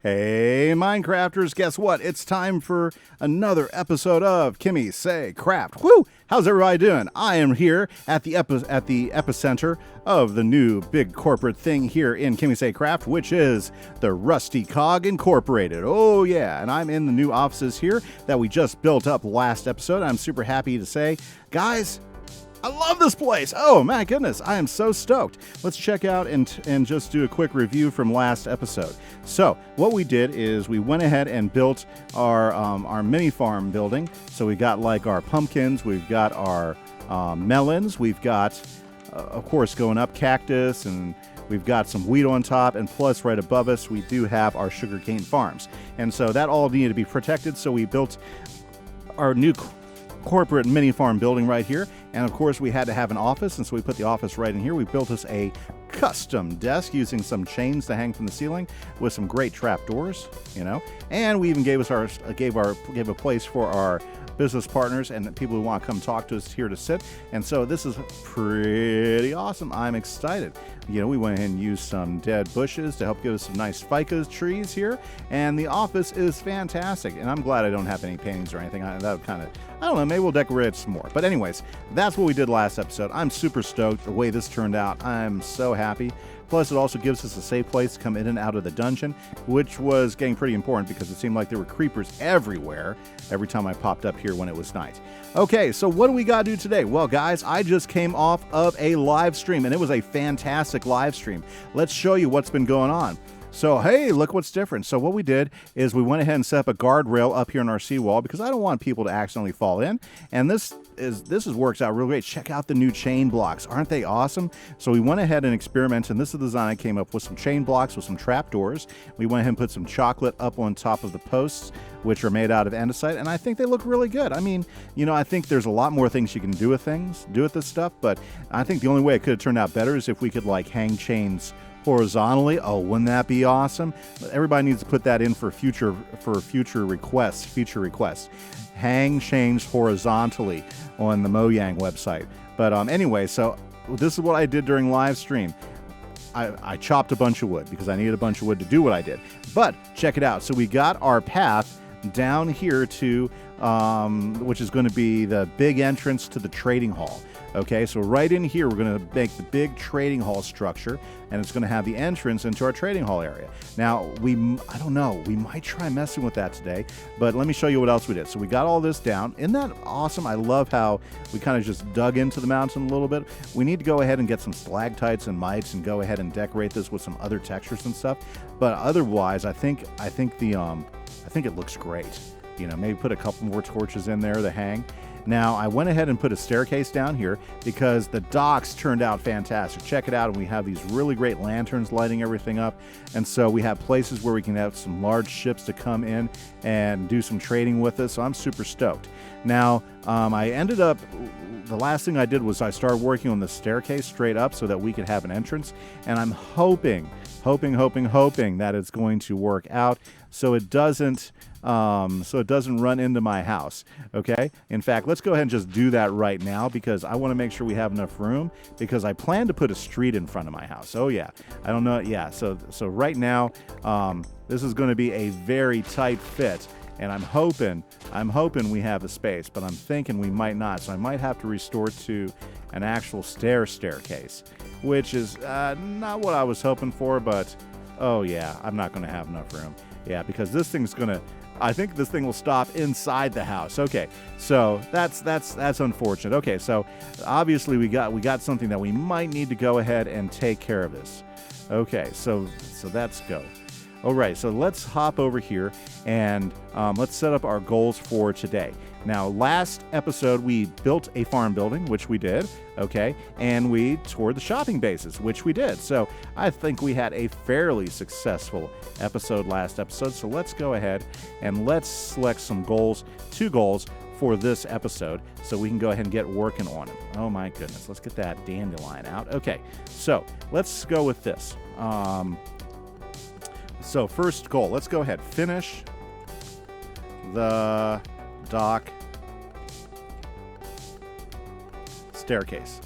Hey, Minecrafters, guess what? It's time for another episode of KimiseCraft. Woo! How's everybody doing? I am here at the epicenter of the new big corporate thing here in KimiseCraft, which is the Rusty Cog Incorporated. Oh, yeah, and I'm in the new offices here that we just built up last episode. I'm super happy to say, guys, I love this place. Oh my goodness, I am so stoked. Let's check out and just do a quick review from last episode. So what we did is we went ahead and built our mini farm building. So we got like our pumpkins, we've got our melons, we've got of course going up cactus, and we've got some wheat on top, and plus right above us we do have our sugarcane farms. And so that all needed to be protected, so we built our new corporate mini farm building right here. And of course we had to have an office, and so we put the office right in here. We built us a custom desk using some chains to hang from the ceiling with some great trap doors, you know, and we even gave a place for our business partners and people who want to come talk to us here to sit. And so this is pretty awesome. I'm excited. You know, we went ahead and used some dead bushes to help give us some nice ficus trees here, and the office is fantastic. And I'm glad I don't have any paintings or anything. That would kind of, I don't know, maybe we'll decorate some more. But anyways, that's what we did last episode. I'm super stoked the way this turned out. I'm so happy. Plus, it also gives us a safe place to come in and out of the dungeon, which was getting pretty important because it seemed like there were creepers everywhere every time I popped up here when it was night. Okay, so what do we got to do today? Well, guys, I just came off of a live stream, and it was a fantastic live stream. Let's show you what's been going on. So, hey, look what's different. So what we did is we went ahead and set up a guardrail up here in our seawall because I don't want people to accidentally fall in. And this works out real great. Check out the new chain blocks. Aren't they awesome? So we went ahead and experimented, and this is the design I came up with: some chain blocks with some trap doors. We went ahead and put some chocolate up on top of the posts, which are made out of andesite, and I think they look really good. I mean, you know, I think there's a lot more things you can do with this stuff, but I think the only way it could have turned out better is if we could like hang chains horizontally. Oh, wouldn't that be awesome? Everybody needs to put that in for future requests. Hang chains horizontally on the Mojang website. But anyway, so this is what I did during live stream. I chopped a bunch of wood because I needed a bunch of wood to do what I did. But check it out. So we got our path down here to which is going to be the big entrance to the trading hall. Okay, so right in here, we're going to make the big trading hall structure, and it's going to have the entrance into our trading hall area. Now, I don't know, we might try messing with that today, but let me show you what else we did. So we got all this down. Isn't that awesome? I love how we kind of just dug into the mountain a little bit. We need to go ahead and get some stalactites and mites and go ahead and decorate this with some other textures and stuff. But otherwise, I think it looks great. You know, maybe put a couple more torches in there to hang. Now, I went ahead and put a staircase down here because the docks turned out fantastic. Check it out, and we have these really great lanterns lighting everything up. And so we have places where we can have some large ships to come in and do some trading with us. So I'm super stoked. Now, the last thing I did was I started working on the staircase straight up so that we could have an entrance. And I'm hoping that it's going to work out so it doesn't run into my house. Okay, in fact, let's go ahead and just do that right now because I want to make sure we have enough room, because I plan to put a street in front of my house. Oh yeah, I don't know. Yeah, so right now this is going to be a very tight fit, and I'm hoping we have the space, but I'm thinking we might not, so I might have to restore to an actual staircase, which is not what I was hoping for. But oh yeah, I'm not going to have enough room. Yeah, because I think this thing will stop inside the house. Okay, so that's unfortunate. Okay, so obviously we got something that we might need to go ahead and take care of this. Okay, so let's go. All right, so let's hop over here and let's set up our goals for today. Now, last episode, we built a farm building, which we did, okay, and we toured the shopping bases, which we did. So I think we had a fairly successful last episode. So let's go ahead and let's select some goals, 2 goals for this episode, so we can go ahead and get working on them. Oh my goodness, let's get that dandelion out. Okay, so let's go with this. So first goal, let's go ahead, finish the dock staircase.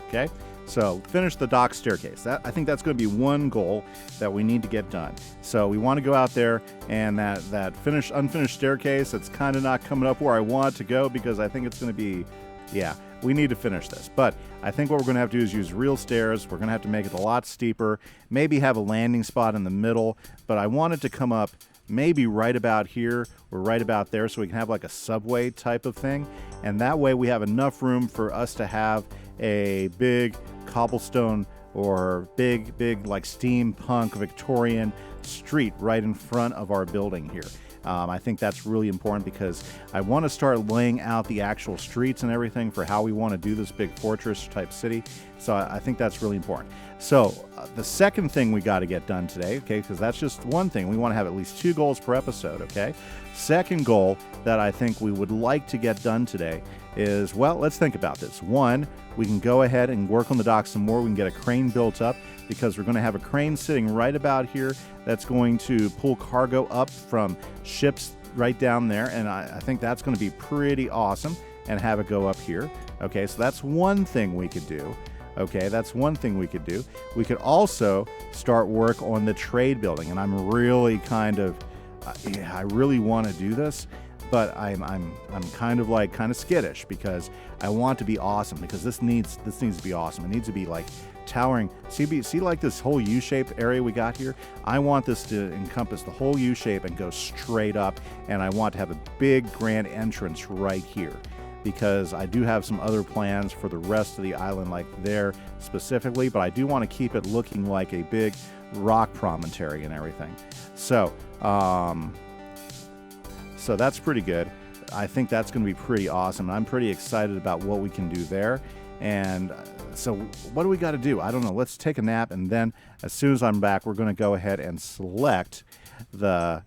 Okay, So finish the dock staircase. I think that's going to be one goal that we need to get done. So we want to go out there, and that unfinished staircase, it's kind of not coming up where I want it to go, because I think it's going to be, yeah, we need to finish this. But I think what we're going to have to do is use real stairs. We're going to have to make it a lot steeper, maybe have a landing spot in the middle, but I want it to come up maybe right about here or right about there, so we can have like a subway type of thing. And that way we have enough room for us to have a big cobblestone or big like steampunk Victorian street right in front of our building here. I think that's really important, because I want to start laying out the actual streets and everything for how we want to do this big fortress type city. So I think that's really important. So the second thing we got to get done today, okay, because that's just one thing. We want to have at least 2 goals per episode, okay? Second goal that I think we would like to get done today is, well, let's think about this. One, we can go ahead and work on the dock some more. We can get a crane built up, because we're going to have a crane sitting right about here that's going to pull cargo up from ships right down there, and I think that's going to be pretty awesome, and have it go up here. Okay, so that's one thing we could do. Okay, that's one thing we could do. We could also start work on the trade building, and I'm really kind of, I really want to do this, but I'm kind of skittish, because I want it to be awesome, because this needs to be awesome. It needs to be like towering. See like this whole U-shape area we got here? I want this to encompass the whole U-shape and go straight up, and I want to have a big grand entrance right here, because I do have some other plans for the rest of the island, like there specifically, but I do want to keep it looking like a big rock promontory and everything. So so that's pretty good. I think that's going to be pretty awesome. I'm pretty excited about what we can do there. And so what do we got to do? I don't know. Let's take a nap, and then as soon as I'm back, we're going to go ahead and select the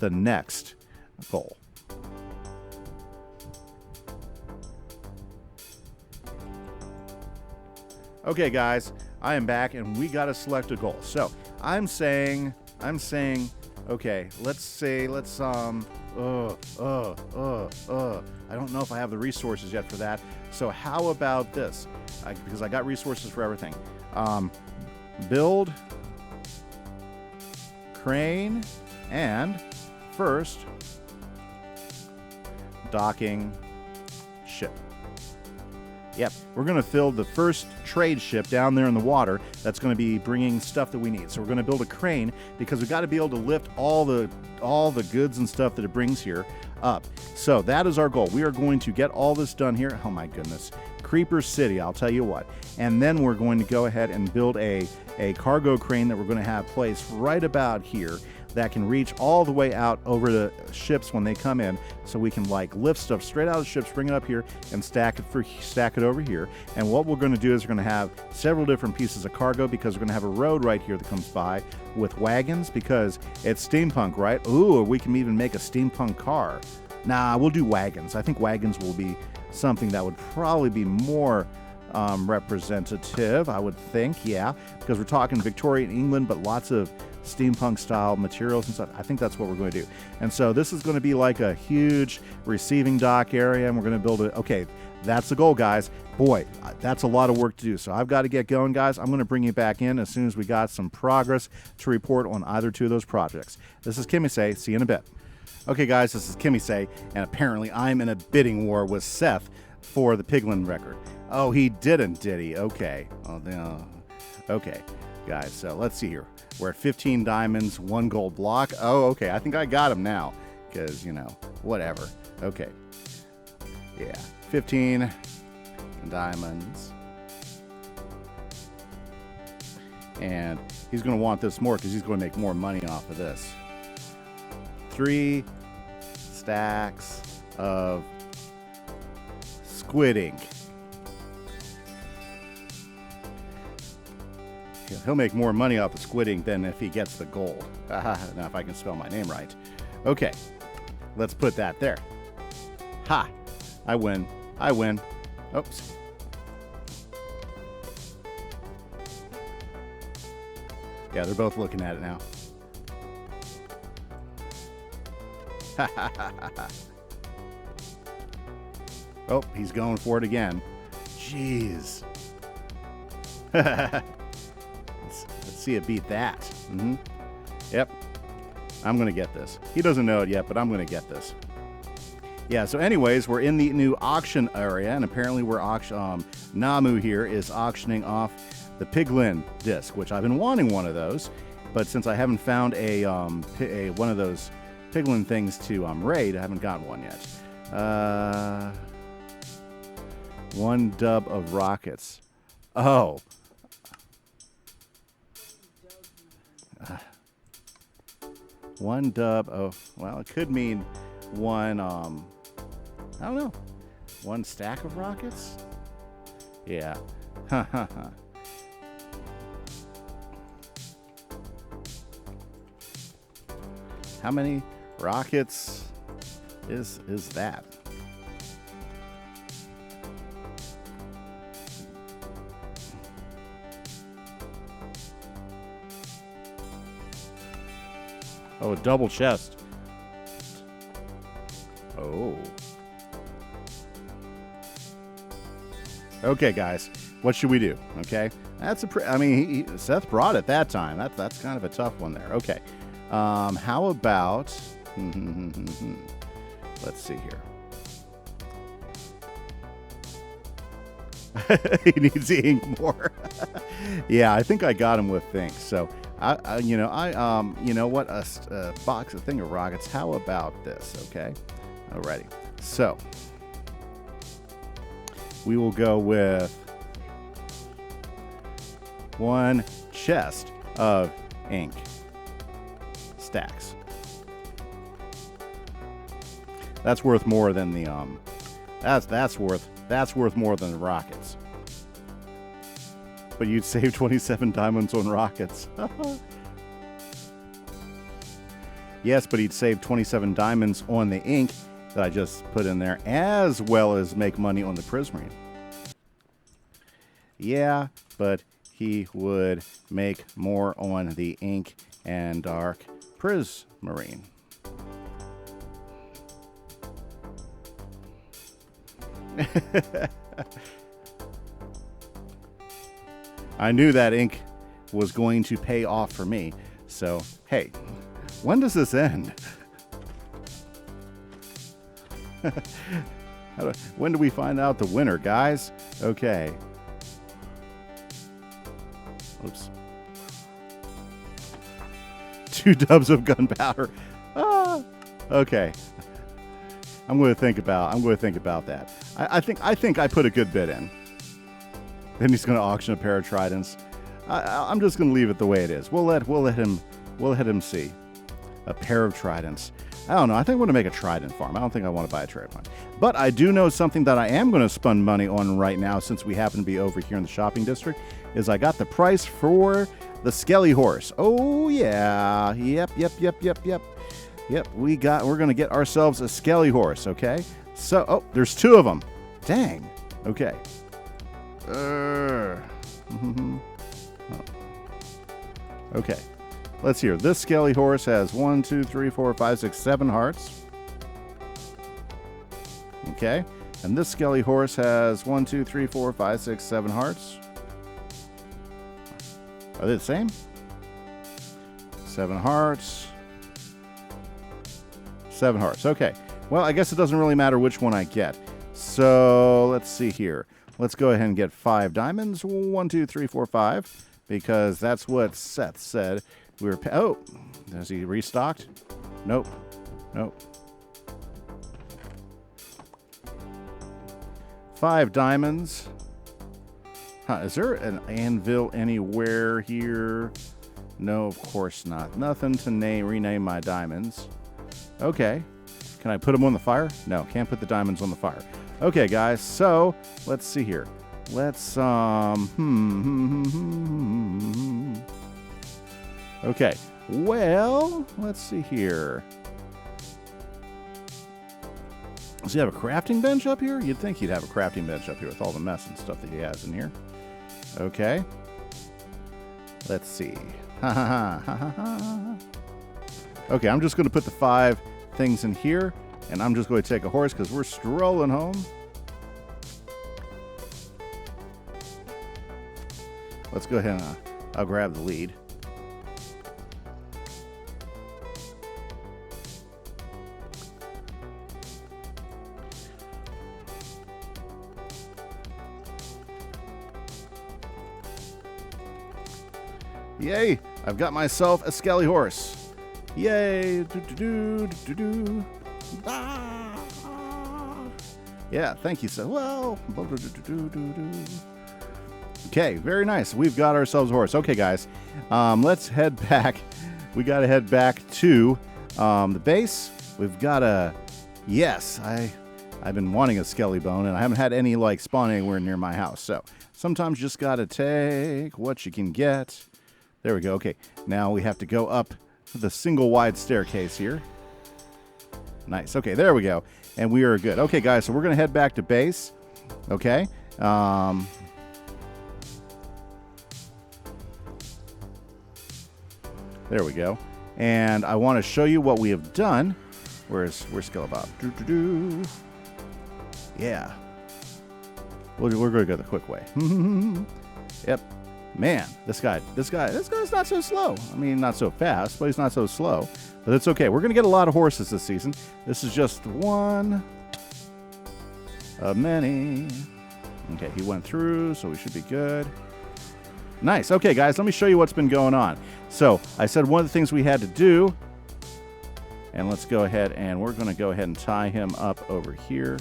next goal. Okay, guys, I am back, and we got to select a goal. So I'm saying, okay, I don't know if I have the resources yet for that. So how about this? Because I got resources for everything. Build, crane, and first, docking ship. Yep, we're going to fill the first trade ship down there in the water that's going to be bringing stuff that we need. So we're going to build a crane, because we've got to be able to lift all the goods and stuff that it brings here up. So that is our goal. We are going to get all this done here. Oh my goodness. Creeper City, I'll tell you what. And then we're going to go ahead and build a cargo crane that we're going to have placed right about here, that can reach all the way out over the ships when they come in, so we can like lift stuff straight out of the ships, bring it up here, and stack it over here. And what we're going to do is we're going to have several different pieces of cargo, because we're going to have a road right here that comes by with wagons, because it's steampunk, right? Ooh, we can even make a steampunk car. Nah, we'll do wagons. I think wagons will be something that would probably be more representative, I would think, yeah, because we're talking Victorian England, but lots of steampunk style materials and stuff. I think that's what we're going to do. And so this is going to be like a huge receiving dock area, and we're going to build it. Okay, that's the goal, guys. Boy, that's a lot of work to do. So I've got to get going, guys. I'm going to bring you back in as soon as we got some progress to report on either two of those projects. This is Kimise. See you in a bit. Okay, guys, this is Kimise, and apparently I'm in a bidding war with Seth for the Piglin record. Oh, he didn't, did he? Okay. Okay, guys, so let's see here. We're at 15 diamonds, 1 gold block. Oh, okay, I think I got him now, because, you know, whatever. Okay. Yeah, 15 diamonds. And he's going to want this more, because he's going to make more money off of this. 3 stacks of squid ink. He'll make more money off the squid ink than if he gets the gold. Now, if I can spell my name right. Okay, let's put that there. Ha! I win. I win. Oops. Yeah, they're both looking at it now. Oh, he's going for it again. Jeez. Let's see it beat that. Yep. I'm going to get this. He doesn't know it yet, but I'm going to get this. Yeah, so anyways, we're in the new auction area, and apparently we're Namu here is auctioning off the Piglin disc, which I've been wanting one of those, but since I haven't found a one of those Piglin things to raid, I haven't gotten one yet. 1 dub of rockets. Oh. One dub of, well, it could mean one, I don't know, 1 stack of rockets? Yeah. How many rockets is that? Oh, a double chest. Oh. Okay, guys. What should we do? Okay. That's I mean, Seth brought it that time. That's kind of a tough one there. Okay. How about... Let's see here. He needs ink more. Yeah, I think I got him with things. So... you know what? A box, a thing of rockets. How about this? Okay. Alrighty. So we will go with 1 chest of ink stacks. That's worth more than the that's worth more than the rockets. But you'd save 27 diamonds on rockets. Yes, but he'd save 27 diamonds on the ink that I just put in there, as well as make money on the prismarine. Yeah, but he would make more on the ink and dark prismarine. I knew that ink was going to pay off for me. So, hey, when does this end? When do we find out the winner, guys? Okay. Oops. 2 dubs of gunpowder. Ah, okay. I'm going to think about that. I think I put a good bid in. Then he's going to auction a pair of tridents. I'm just going to leave it the way it is. We'll let him see a pair of tridents. I don't know. I think I'm going to make a trident farm. I don't think I want to buy a trident farm. But I do know something that I am going to spend money on right now, since we happen to be over here in the shopping district, is I got the price for the Skelly horse. Oh yeah. Yep. We're going to get ourselves a Skelly horse. Okay. So, oh, there's 2 of them. Dang. Okay. Okay, let's hear. This Skelly horse has 1, 2, 3, 4, 5, 6, 7 hearts. Okay, and this Skelly horse has 1, 2, 3, 4, 5, 6, 7 hearts. Are they the same? 7 hearts. 7 hearts. Okay, well, I guess it doesn't really matter which one I get. So let's see here. Let's go ahead and get 5 diamonds. 1, 2, 3, 4, 5. Because that's what Seth said. We were. Oh, has he restocked? Nope. 5 diamonds. Huh, is there an anvil anywhere here? No, of course not. Nothing to rename my diamonds. Okay. Can I put them on the fire? No, can't put the diamonds on the fire. Okay, guys, so let's see here. Let's, Okay, well, let's see here. Does he have a crafting bench up here? You'd think he'd have a crafting bench up here with all the mess and stuff that he has in here. Okay. Let's see. Okay, I'm just going to put the 5 things in here, and I'm just going to take a horse because we're strolling home. let's go ahead and I'll grab the lead. Yay! I've got myself a skelly horse. Yay! Do-do-do-do-do-do. Ah! Yeah, thank you so well. Okay, very nice. We've got ourselves a horse. Okay, guys, let's head back. We got to head back to the base. We've got a... Yes, I've been wanting a skelly bone, and I haven't had any like spawn anywhere near my house. So sometimes you just got to take what you can get. There we go. Okay, now we have to go up the single wide staircase here. Nice. Okay, there we go. And we are good. Okay, guys, so we're going to head back to base. Okay. There we go. And I want to show you what we have done. Where's Skelebabb? Yeah. We're going to go the quick way. Yep. Man, this guy's not so slow. I mean, not so fast, but he's not so slow. But it's okay. We're going to get a lot of horses this season. This is just one of many. Okay, he went through, so we should be good. Nice. Okay, guys, let me show you what's been going on. So I said one of the things we had to do, and let's go ahead and we're going to go ahead and tie him up over here.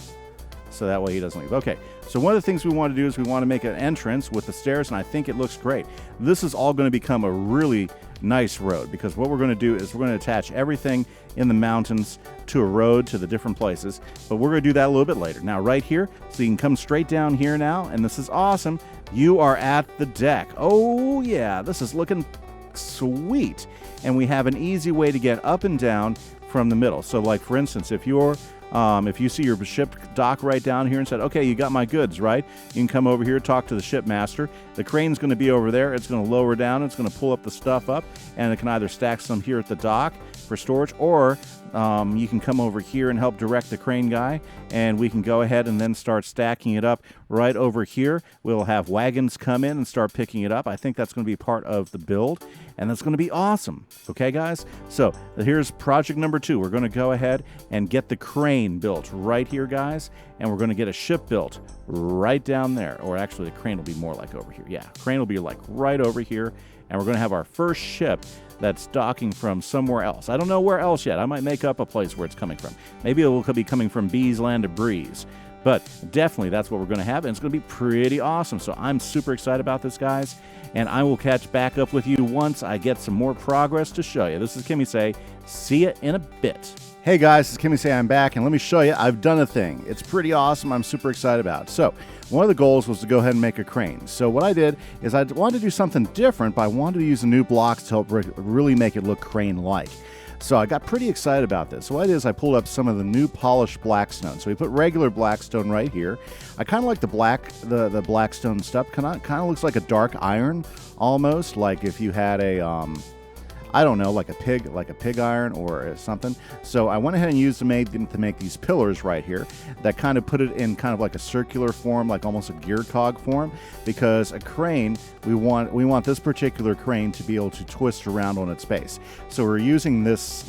So that way he doesn't leave. Okay, so one of the things we want to do is we want to make an entrance with the stairs, and I think it looks great. This is all going to become a really nice road, because what we're going to do is we're going to attach everything in the mountains to a road to the different places, but we're going to do that a little bit later. Now, right here, so you can come straight down here now, and this is awesome. You are at the deck. Oh, yeah, this is looking sweet, and we have an easy way to get up and down from the middle. So, like, for instance, if you see your ship dock right down here and said, okay, you got my goods, right? You can come over here, talk to the shipmaster. The crane's going to be over there. It's going to lower down. It's going to pull up the stuff up, and it can either stack some here at the dock for storage, or you can come over here and help direct the crane guy, and we can go ahead and then start stacking it up right over here. We'll have wagons come in and start picking it up. I think that's going to be part of the build, and that's going to be awesome. Okay, guys? So here's project number 2. We're going to go ahead and get the crane built right here, guys, and we're going to get a ship built right down there. Or actually, the crane will be more like over here. Yeah, crane will be like right over here, and we're going to have our first ship that's docking from somewhere else. I don't know where else yet. I might make up a place where it's coming from. Maybe it will be coming from Bee's Land of Breeze. But definitely that's what we're going to have, and it's going to be pretty awesome. So I'm super excited about this, guys, and I will catch back up with you once I get some more progress to show you. This is Kimise. See you in a bit. Hey guys, it's Kimise. I'm back, and let me show you. I've done a thing. It's pretty awesome. I'm super excited about it. So one of the goals was to go ahead and make a crane. So what I did is I wanted to do something different, but I wanted to use the new blocks to help really make it look crane-like. So I got pretty excited about this. So what I did is I pulled up some of the new polished blackstone. So we put regular blackstone right here. I kind of like the blackstone stuff. Kind of looks like a dark iron, almost like if you had a I don't know, like a pig iron or something. So I went ahead and used to make these pillars right here that kind of put it in kind of like a circular form, like almost a gear cog form, because a crane, we want this particular crane to be able to twist around on its base. So we're using this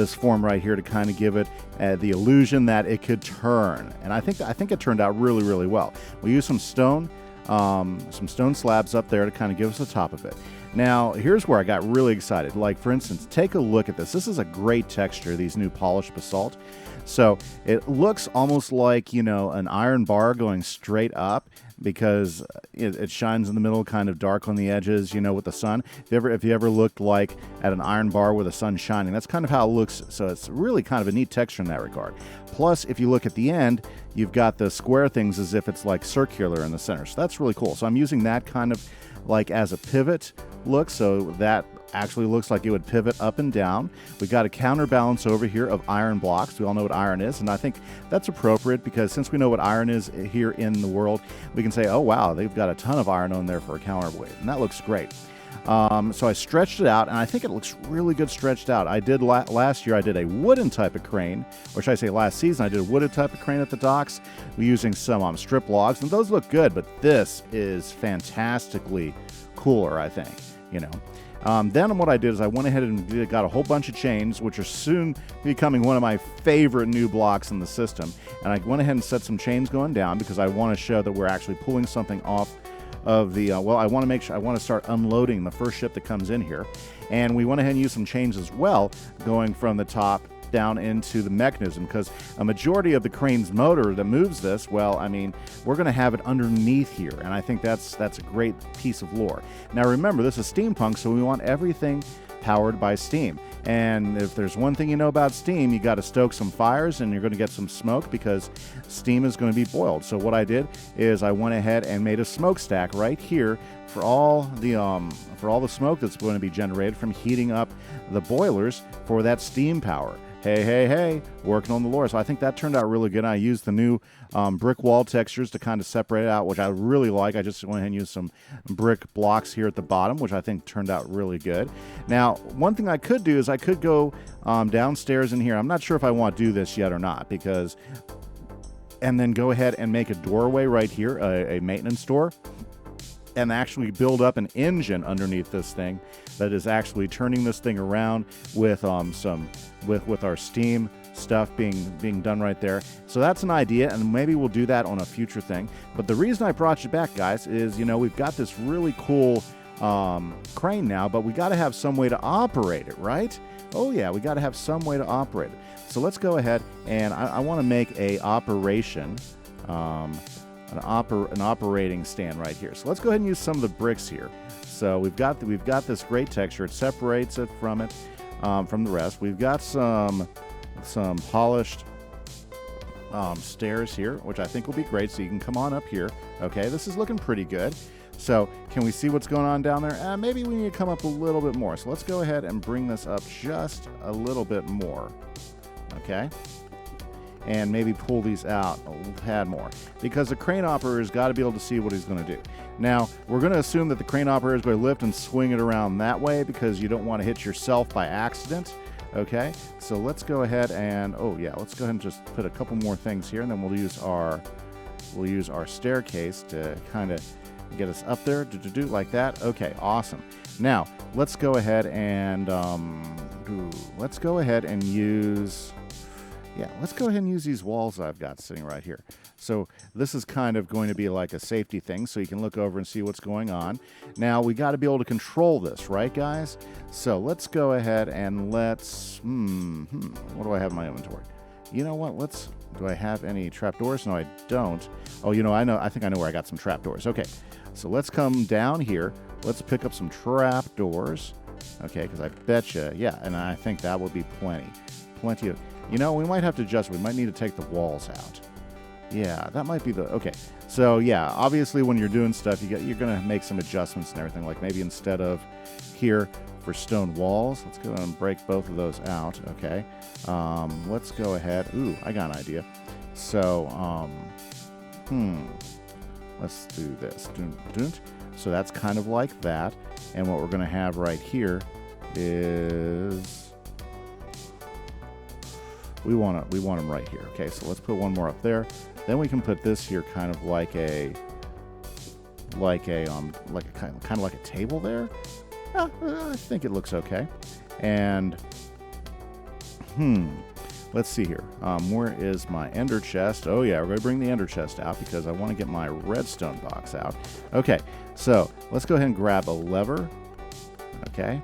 form right here to kind of give it the illusion that it could turn. And I think it turned out really, really well. We used some stone slabs up there to kind of give us the top of it. Now, here's where I got really excited. Like, for instance, take a look at this. This is a great texture, these new polished basalt. So it looks almost like, you know, an iron bar going straight up, because it shines in the middle, kind of dark on the edges, you know, with the sun. If you ever looked like at an iron bar with the sun shining, that's kind of how it looks. So it's really kind of a neat texture in that regard. Plus, if you look at the end, you've got the square things as if it's like circular in the center. So that's really cool. So I'm using that kind of like as a pivot look, so that actually looks like it would pivot up and down. We've got a counterbalance over here of iron blocks. We all know what iron is, and I think that's appropriate, because since we know what iron is here in the world, we can say, oh wow, they've got a ton of iron on there for a counterweight, and that looks great. So I stretched it out, and I think it looks really good stretched out. I did last year, I did a wooden type of crane, or should I say last season, I did a wooden type of crane at the docks using some strip logs, and those look good, but this is fantastically cooler, I think, you know. Then what I did is I went ahead and got a whole bunch of chains, which are soon becoming one of my favorite new blocks in the system. And I went ahead and set some chains going down because I want to show that we're actually pulling something off of the, well, I want to make sure, I want to start unloading the first ship that comes in here. And we went ahead and used some chains as well, going from the top down into the mechanism, because a majority of the crane's motor that moves this, well, I mean, we're going to have it underneath here, and I think that's a great piece of lore. Now remember, this is steampunk, so we want everything powered by steam. And if there's one thing you know about steam, you got to stoke some fires, and you're going to get some smoke because steam is going to be boiled. So what I did is I went ahead and made a smokestack right here for all the smoke that's going to be generated from heating up the boilers for that steam power. Hey, working on the lore. So I think that turned out really good. I used the new brick wall textures to kind of separate it out, which I really like. I just went ahead and used some brick blocks here at the bottom, which I think turned out really good. Now, one thing I could do is I could go downstairs in here. I'm not sure if I want to do this yet or not, because, and then go ahead and make a doorway right here, a maintenance door, and actually build up an engine underneath this thing that is actually turning this thing around with with our steam stuff being done right there. So that's an idea, and maybe we'll do that on a future thing. But the reason I brought you back, guys, is, you know, we've got this really cool crane now, but we got to have some way to operate it, right? Oh yeah, we got to have some way to operate it. So let's go ahead, and I want to make a operation, an operating stand right here. So let's go ahead and use some of the bricks here. So we've got this great texture. It separates it from the rest. We've got some polished stairs here, which I think will be great. So you can come on up here. Okay, this is looking pretty good. So can we see what's going on down there? Maybe we need to come up a little bit more. So let's go ahead and bring this up just a little bit more. Okay. And maybe pull these out a tad more, because the crane operator's got to be able to see what he's going to do. Now, we're going to assume that the crane operator is going to lift and swing it around that way, because you don't want to hit yourself by accident. Okay, so let's go ahead and, let's go ahead and just put a couple more things here, and then we'll use our staircase to kind of get us up there, like that. Okay, awesome. Now, let's go ahead and use these walls I've got sitting right here. So this is kind of going to be like a safety thing, so you can look over and see what's going on. Now, we got to be able to control this, right, guys? So let's go ahead and let's, what do I have in my inventory? You know what, do I have any trapdoors? No, I don't. Oh, you know, I think I know where I got some trapdoors. Okay, so let's come down here. Let's pick up some trapdoors. Okay, because I betcha, yeah, and I think that will be plenty of, you know, we might have to adjust. We might need to take the walls out. Yeah, that might be okay. So yeah, obviously when you're doing stuff, you're going to make some adjustments and everything. Like maybe instead of here for stone walls, let's go and break both of those out. Okay, let's go ahead. Ooh, I got an idea. So let's do this. So that's kind of like that. And what we're going to have right here is, we want them right here. Okay, so let's put one more up there. Then we can put this here, kind of like a kind of like a table there. I think it looks okay. And let's see here. Where is my ender chest? Oh yeah, we're going to bring the ender chest out because I want to get my redstone box out. Okay, so let's go ahead and grab a lever. Okay,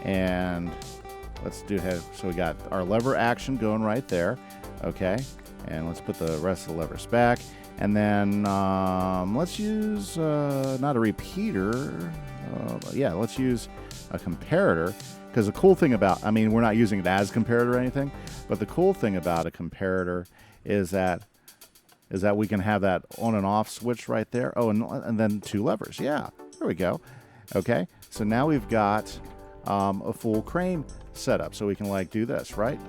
and let's do it. So we got our lever action going right there. Okay, and let's put the rest of the levers back. And then let's use not a repeater. Let's use a comparator. Because the cool thing about, I mean, we're not using it as a comparator or anything, but the cool thing about a comparator is that we can have that on and off switch right there. Oh, and then two levers. Yeah, there we go. Okay, so now we've got a full crane setup, so we can like do this, right?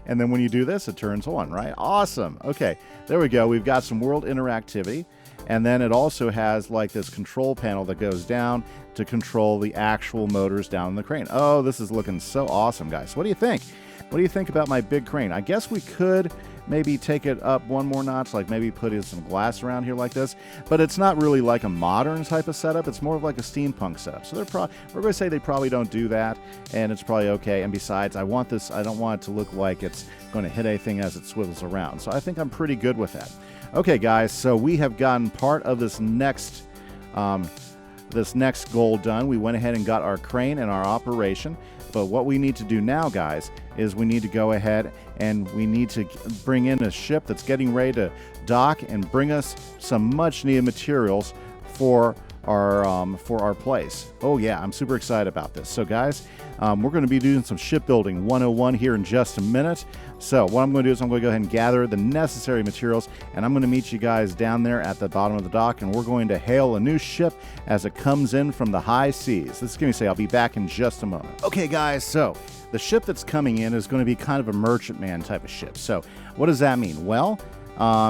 And then when you do this, it turns on, right? Awesome. Okay, there we go. We've got some world interactivity. And then it also has like this control panel that goes down to control the actual motors down in the crane. Oh, this is looking so awesome, guys. What do you think? What do you think about my big crane? I guess we could maybe take it up one more notch, like maybe put in some glass around here like this, but it's not really like a modern type of setup. It's more of like a steampunk setup. So we're going to say they probably don't do that, and it's probably okay. And besides, I don't want it to look like it's going to hit anything as it swivels around. So I think I'm pretty good with that. Okay, guys, so we have gotten part of this next goal done. We went ahead and got our crane and our operation. But what we need to do now, guys, is we need to go ahead and we need to bring in a ship that's getting ready to dock and bring us some much needed materials for our place. Oh yeah, I'm super excited about this. So guys, we're going to be doing some shipbuilding 101 here in just a minute. So what I'm going to do is I'm going to go ahead and gather the necessary materials, and I'm going to meet you guys down there at the bottom of the dock, and we're going to hail a new ship as it comes in from the high seas. This is Kimise. I'll be back in just a moment. Okay guys, so the ship that's coming in is going to be kind of a merchantman type of ship. So what does that mean? Well,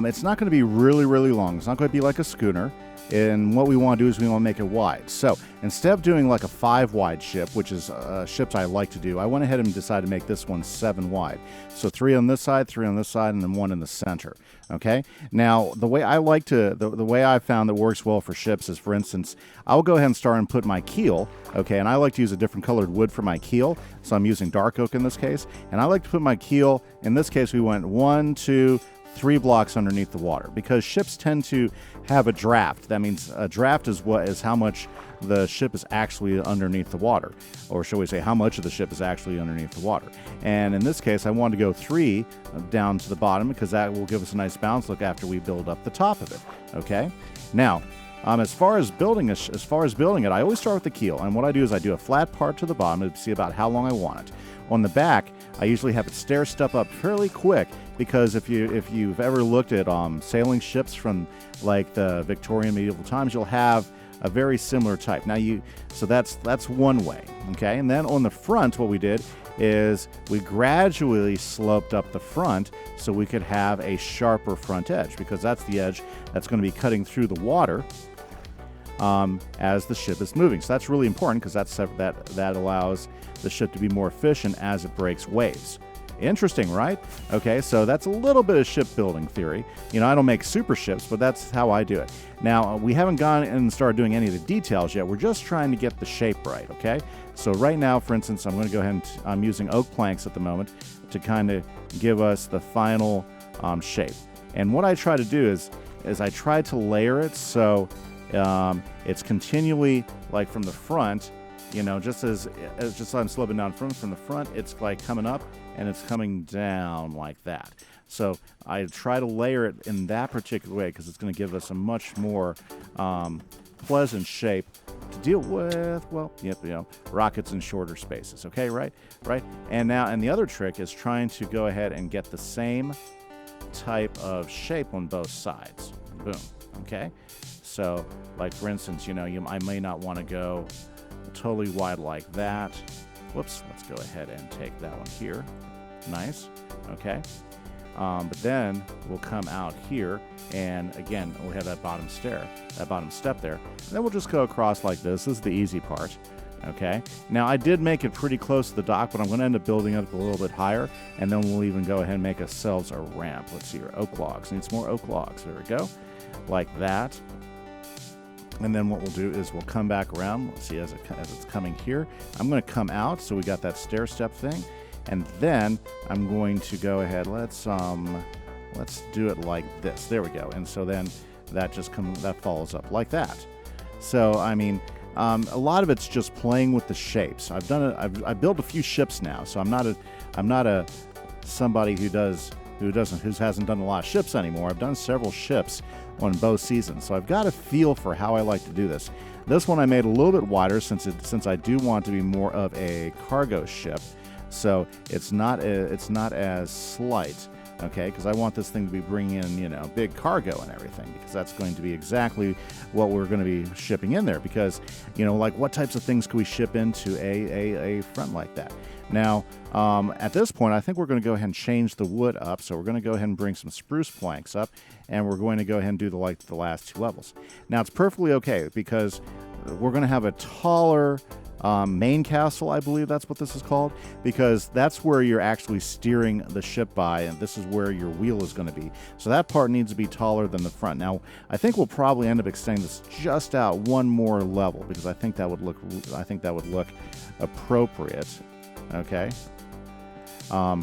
it's not going to be really, really long. It's not going to be like a schooner. And what we want to do is we want to make it wide. So instead of doing like a 5 wide ship, which is ships I like to do, I went ahead and decided to make this one 7 wide. So 3 on this side, 3 on this side, and then 1 in the center. Okay. Now the way I like to, the way I found that works well for ships is, for instance, I'll go ahead and start and put my keel. Okay. And I like to use a different colored wood for my keel. So I'm using dark oak in this case. And I like to put my keel, in this case, we went 1, 2, 3 blocks underneath the water, because ships tend to have a draft. That means a draft is how much the ship is actually underneath the water, or shall we say how much of the ship is actually underneath the water. And in this case, I wanted to go 3 down to the bottom, because that will give us a nice balance look after we build up the top of it. Okay. Now, as far as building it, I always start with the keel, and what I do is I do a flat part to the bottom to see about how long I want it. On the back, I usually have it stair step up fairly quick, because if you've ever looked at sailing ships from like the Victorian medieval times, you'll have a very similar type. Now so that's one way, okay? And then on the front, what we did is we gradually sloped up the front so we could have a sharper front edge, because that's the edge that's going to be cutting through the water as the ship is moving. So that's really important, because that allows the ship to be more efficient as it breaks waves. Interesting, right? Okay, so that's a little bit of shipbuilding theory. You know, I don't make super ships, but that's how I do it. Now, we haven't gone and started doing any of the details yet. We're just trying to get the shape right, okay? So right now, for instance, I'm going to go ahead and I'm using oak planks at the moment to kind of give us the final shape. And what I try to do is I try to layer it so it's continually, like from the front, you know, just as I'm sloping down from the front, it's like coming up and it's coming down like that. So I try to layer it in that particular way, because it's going to give us a much more pleasant shape to deal with, well, you know, rockets in shorter spaces. Okay, right? And the other trick is trying to go ahead and get the same type of shape on both sides. Boom. Okay. So, like for instance, you know, I may not want to go totally wide like that. Whoops, let's go ahead and take that one here. Nice. Okay. But then we'll come out here, and again, we'll have that bottom step there. And then we'll just go across like this. This is the easy part. Okay. Now, I did make it pretty close to the dock, but I'm going to end up building it up a little bit higher, and then we'll even go ahead and make ourselves a ramp. Let's see here. Oak logs. Needs more oak logs. There we go. Like that. And then what we'll do is we'll come back around. Let's see, as it's coming here, I'm going to come out, so we got that stair step thing, and then I'm going to go ahead. Let's do it like this. There we go. And so then that follows up like that. So I mean, a lot of it's just playing with the shapes. I've built a few ships now, so I'm not a somebody who hasn't done a lot of ships anymore. I've done several ships on both seasons, so I've got a feel for how I like to do this. This one I made a little bit wider since I do want to be more of a cargo ship, so it's not as slight. okay? Because I want this thing to be bringing in, you know, big cargo and everything, because that's going to be exactly what we're going to be shipping in there. Because, you know, like what types of things can we ship into a front like that? Now, at this point, I think we're going to go ahead and change the wood up. So we're going to go ahead and bring some spruce planks up, and we're going to go ahead and do the last 2 levels. Now, it's perfectly okay because we're going to have a taller main castle, I believe that's what this is called, because that's where you're actually steering the ship by, and this is where your wheel is going to be. So that part needs to be taller than the front. Now, I think we'll probably end up extending this just out 1 more level, because I think that would look appropriate, okay,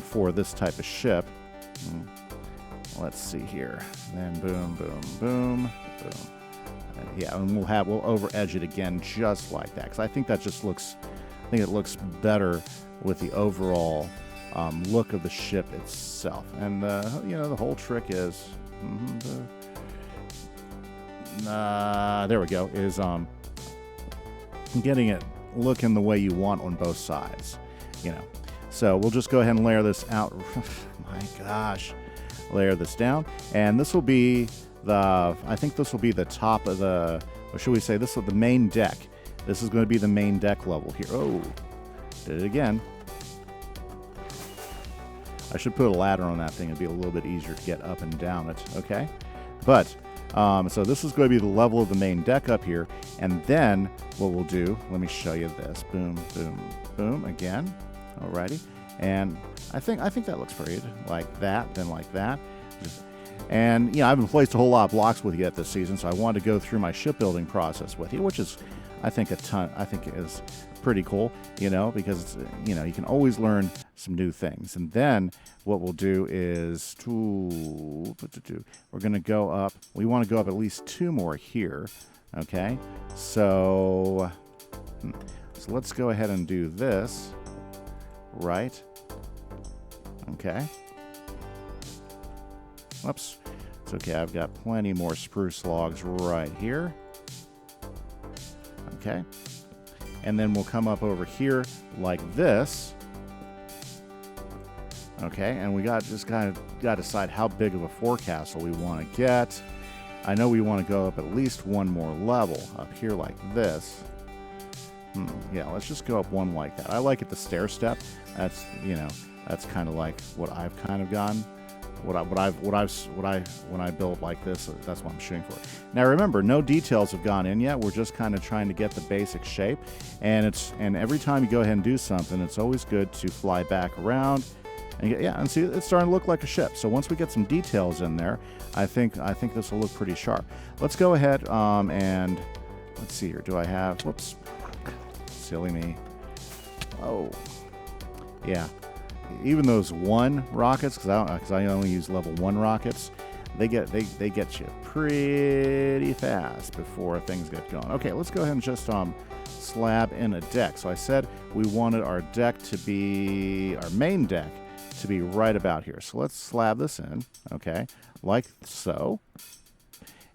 for this type of ship. Let's see here. Then boom, boom, boom, boom. Yeah, and we'll over edge it again just like that, because I think that just looks, I think it looks better with the overall look of the ship itself. And you know, the whole trick is, there we go, is getting it looking the way you want on both sides, you know. So we'll just go ahead and layer this out. My gosh, layer this down, and this will be I think this will be the top of the, or should we say this is the main deck. This is going to be the main deck level here. Oh, did it again. I should put a ladder on that thing. It'd be a little bit easier to get up and down it, okay? But, so this is going to be the level of the main deck up here, and then what we'll do, let me show you this. Boom, boom, boom, again. Alrighty. And I think that looks pretty like that, then like that. And, you know, I haven't placed a whole lot of blocks with you yet this season, so I wanted to go through my shipbuilding process with you, which is, I think, is pretty cool, you know, because, you know, you can always learn some new things. And then what we'll do is, we're going to go up, we want to go up at least 2 more here, okay? So let's go ahead and do this, right? Okay. Whoops. It's okay, I've got plenty more spruce logs right here. Okay. And then we'll come up over here like this. Okay, and we just kind of got to decide how big of a forecastle we want to get. I know we want to go up at least 1 more level up here like this. Yeah, let's just go up 1 like that. I like it the stair step. That's, you know, that's kind of like what I've kind of gone. When I build like this, that's what I'm shooting for. Now remember, no details have gone in yet. We're just kind of trying to get the basic shape, and every time you go ahead and do something, it's always good to fly back around, and see, it's starting to look like a ship. So once we get some details in there, I think this will look pretty sharp. Let's go ahead and let's see here. Do I have? Whoops, silly me. Oh, yeah. Even those 1 rockets, because I only use level 1 rockets, they get you pretty fast before things get going. Okay, let's go ahead and just slab in a deck. So I said we wanted our deck to be, our main deck to be right about here. So let's slab this in, okay, like so.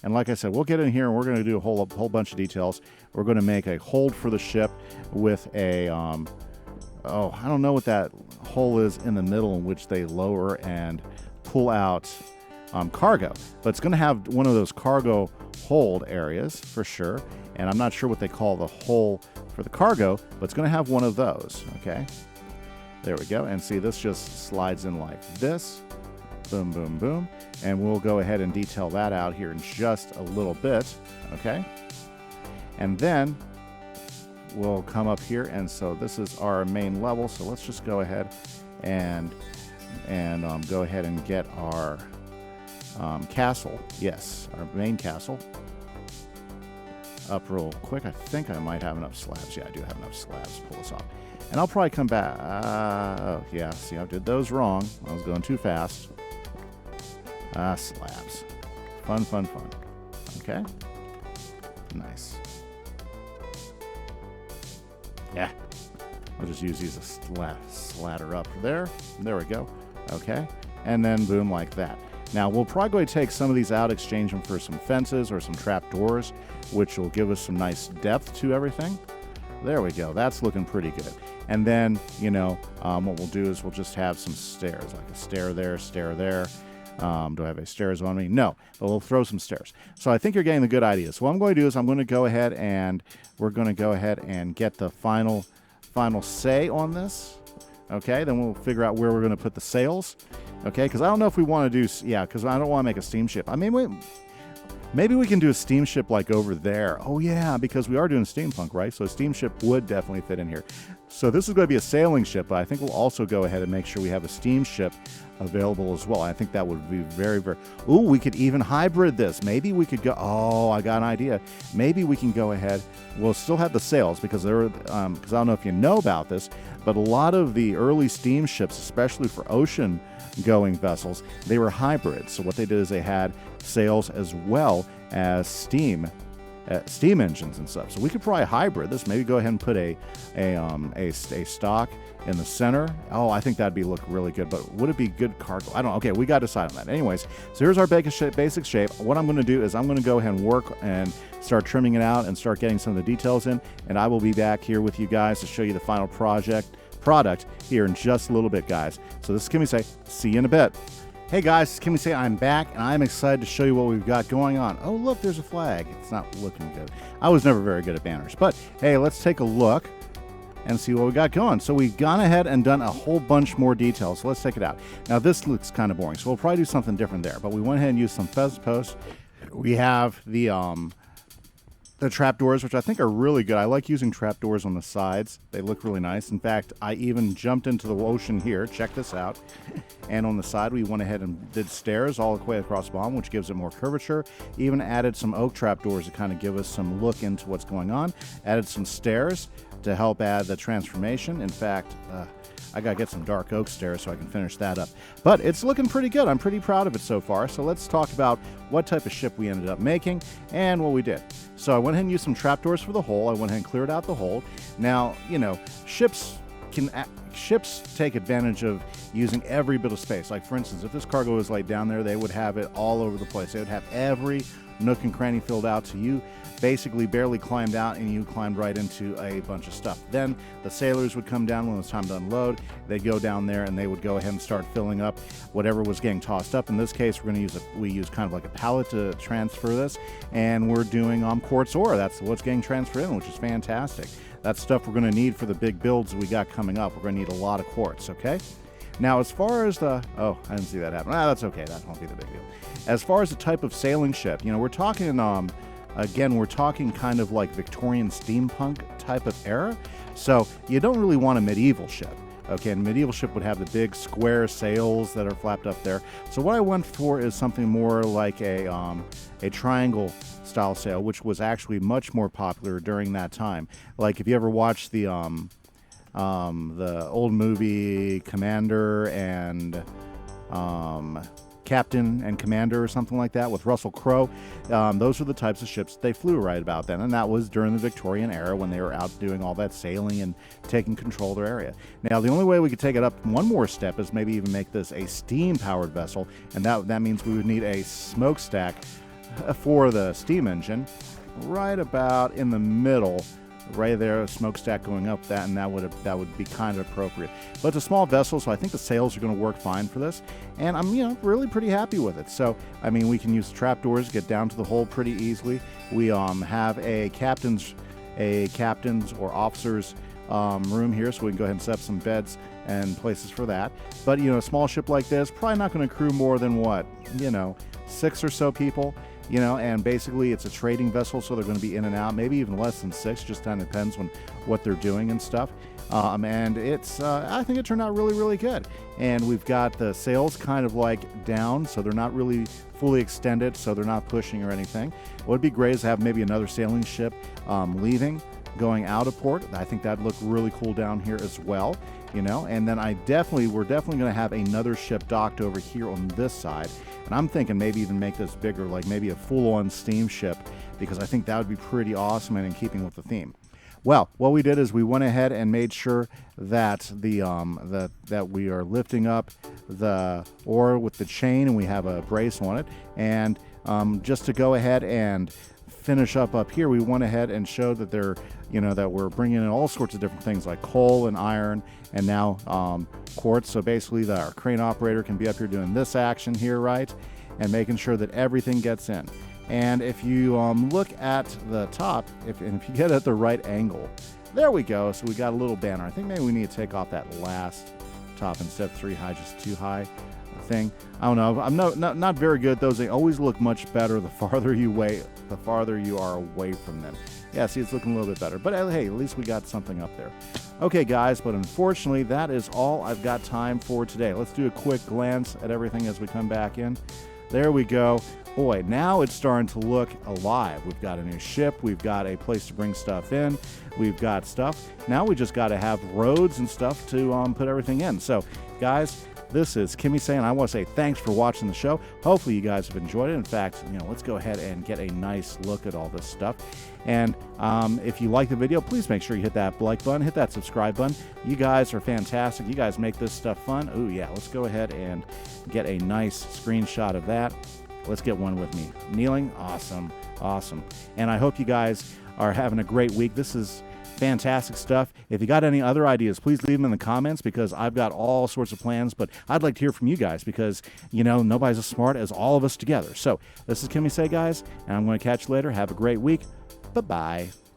And like I said, we'll get in here and we're going to do a whole bunch of details. We're going to make a hold for the ship with a I don't know what that hole is in the middle in which they lower and pull out cargo. But it's going to have one of those cargo hold areas for sure. And I'm not sure what they call the hole for the cargo, but it's going to have one of those, okay? There we go. And see, this just slides in like this. Boom, boom, boom. And we'll go ahead and detail that out here in just a little bit, okay? And then we'll come up here, and so this is our main level. So let's just go ahead and go ahead and get our castle. Yes, our main castle up real quick. I think I might have enough slabs. Yeah, I do have enough slabs to pull this off. And I'll probably come back. Oh yeah, see, I did those wrong. I was going too fast. Slabs. Fun, fun, fun. Okay. Nice. Yeah, I'll just use these as slather up there. There we go. Okay, and then boom, like that. Now we'll probably take some of these out, exchange them for some fences or some trap doors, which will give us some nice depth to everything. There we go. That's looking pretty good. And then, you know, what we'll do is we'll just have some stairs, like a stair there, stair there. Do I have any stairs on me? No, but we'll throw some stairs. So I think you're getting the good idea. So what I'm going to do is I'm going to go ahead and we're going to go ahead and get the final say on this. Okay, then we'll figure out where we're going to put the sails. Okay, because I don't know if we want to do, yeah, because I don't want to make a steamship. I mean, maybe we can do a steamship like over there. Oh yeah, because we are doing steampunk, right? So a steamship would definitely fit in here. So this is going to be a sailing ship, but I think we'll also go ahead and make sure we have a steamship available as well. I think that would be very, very... Ooh, we could even hybrid this. Maybe we could go... Oh, I got an idea. Maybe we can go ahead... We'll still have the sails because there, because I don't know if you know about this, but a lot of the early steamships, especially for ocean-going vessels, they were hybrids. So what they did is they had sails as well as steam engines and stuff. So we could probably hybrid this. Maybe go ahead and put a stock in the center. Oh, I think that'd look really good, but would it be good cargo? I don't know. Okay, we got to decide on that. Anyways, so here's our basic shape. What I'm going to do is I'm going to go ahead and work and start trimming it out and start getting some of the details in, and I will be back here with you guys to show you the final product here in just a little bit, guys. So this is Kimise. See you in a bit. Hey guys, it's Kimise. I'm back, and I'm excited to show you what we've got going on. Oh, look, there's a flag. It's not looking good. I was never very good at banners, but hey, let's take a look and see what we got going. So we've gone ahead and done a whole bunch more details. So let's take it out. Now this looks kind of boring, so we'll probably do something different there. But we went ahead and used some fez posts. We have the trapdoors, which I think are really good. I like using trapdoors on the sides. They look really nice. In fact, I even jumped into the ocean here. Check this out. And on the side, we went ahead and did stairs all the way across the bottom, which gives it more curvature. Even added some oak trapdoors to kind of give us some look into what's going on. Added some stairs to help add the transformation. In fact, I gotta get some dark oak stairs so I can finish that up. But it's looking pretty good. I'm pretty proud of it so far. So let's talk about what type of ship we ended up making and what we did. So I went ahead and used some trapdoors for the hull. I went ahead and cleared out the hull. Now, you know, ships take advantage of using every bit of space. Like for instance, if this cargo was laid down there, they would have it all over the place. They would have every nook and cranny filled out, so you basically barely climbed out and you climbed right into a bunch of stuff. Then the sailors would come down when it was time to unload. They'd go down there and they would go ahead and start filling up whatever was getting tossed up. In this case, we're going to use kind of like a pallet to transfer this, and we're doing quartz ore. That's what's getting transferred in, which is fantastic. That's stuff we're going to need for the big builds we got coming up. We're going to need a lot of quartz, okay? Now, as far as the... Oh, I didn't see that happen. That's okay. That won't be the big deal. As far as the type of sailing ship, you know, we're talking, again, we're talking kind of like Victorian steampunk type of era. So you don't really want a medieval ship. Okay, and a medieval ship would have the big square sails that are flapped up there. So what I went for is something more like a triangle style sail, which was actually much more popular during that time. Like if you ever watched the old movie Commander and Captain and Commander or something like that with Russell Crowe, those are the types of ships they flew right about then, and that was during the Victorian era when they were out doing all that sailing and taking control of their area. Now the only way we could take it up one more step is maybe even make this a steam powered vessel, and that means we would need a smokestack for the steam engine right about in the middle. Right there, a smokestack going up that, and that would be kind of appropriate. But it's a small vessel, so I think the sails are going to work fine for this, and I'm really pretty happy with it. So I mean, we can use trapdoors, get down to the hull pretty easily. We have a captain's or officer's room here, so we can go ahead and set up some beds and places for that. But a small ship like this probably not going to crew more than 6 or so people. And basically it's a trading vessel, so they're going to be in and out, maybe even less than 6, just kind of depends on what they're doing and stuff. And it's, I think it turned out really, really good. And we've got the sails kind of like down, so they're not really fully extended, so they're not pushing or anything. What would be great is to have maybe another sailing ship leaving, going out of port. I think that'd look really cool down here as well. And then we're definitely going to have another ship docked over here on this side. And I'm thinking maybe even make this bigger, like maybe a full-on steamship, because I think that would be pretty awesome and in keeping with the theme. Well, what we did is we went ahead and made sure that that we are lifting up the oar with the chain, and we have a brace on it. And just to go ahead and finish up here, we went ahead and showed that they're, that we're bringing in all sorts of different things like coal and iron and now quartz. So basically our crane operator can be up here doing this action here, right? And making sure that everything gets in. And if you look at the top, if you get at the right angle, there we go. So we got a little banner. I think maybe we need to take off that last top instead of 3 high, just 2 high thing. I don't know. I'm not very good at those. They always look much better the farther you are away from them. Yeah, see, it's looking a little bit better. But hey, at least we got something up there. Okay, guys, but unfortunately, that is all I've got time for today. Let's do a quick glance at everything as we come back in. There we go. Boy, now it's starting to look alive. We've got a new ship. We've got a place to bring stuff in. We've got stuff. Now we just got to have roads and stuff to put everything in. So, guys, this is Kimise, and I want to say thanks for watching the show. Hopefully you guys have enjoyed it. In fact, let's go ahead and get a nice look at all this stuff. And if you like the video, please make sure you hit that like button, hit that subscribe button. You guys are fantastic. You guys make this stuff fun. Oh, yeah, let's go ahead and get a nice screenshot of that. Let's get one with me. Kneeling, awesome, awesome. And I hope you guys are having a great week. This is fantastic stuff. If you got any other ideas, please leave them in the comments because I've got all sorts of plans, but I'd like to hear from you guys because, nobody's as smart as all of us together. So this is Kimise, guys, and I'm going to catch you later. Have a great week. Bye-bye.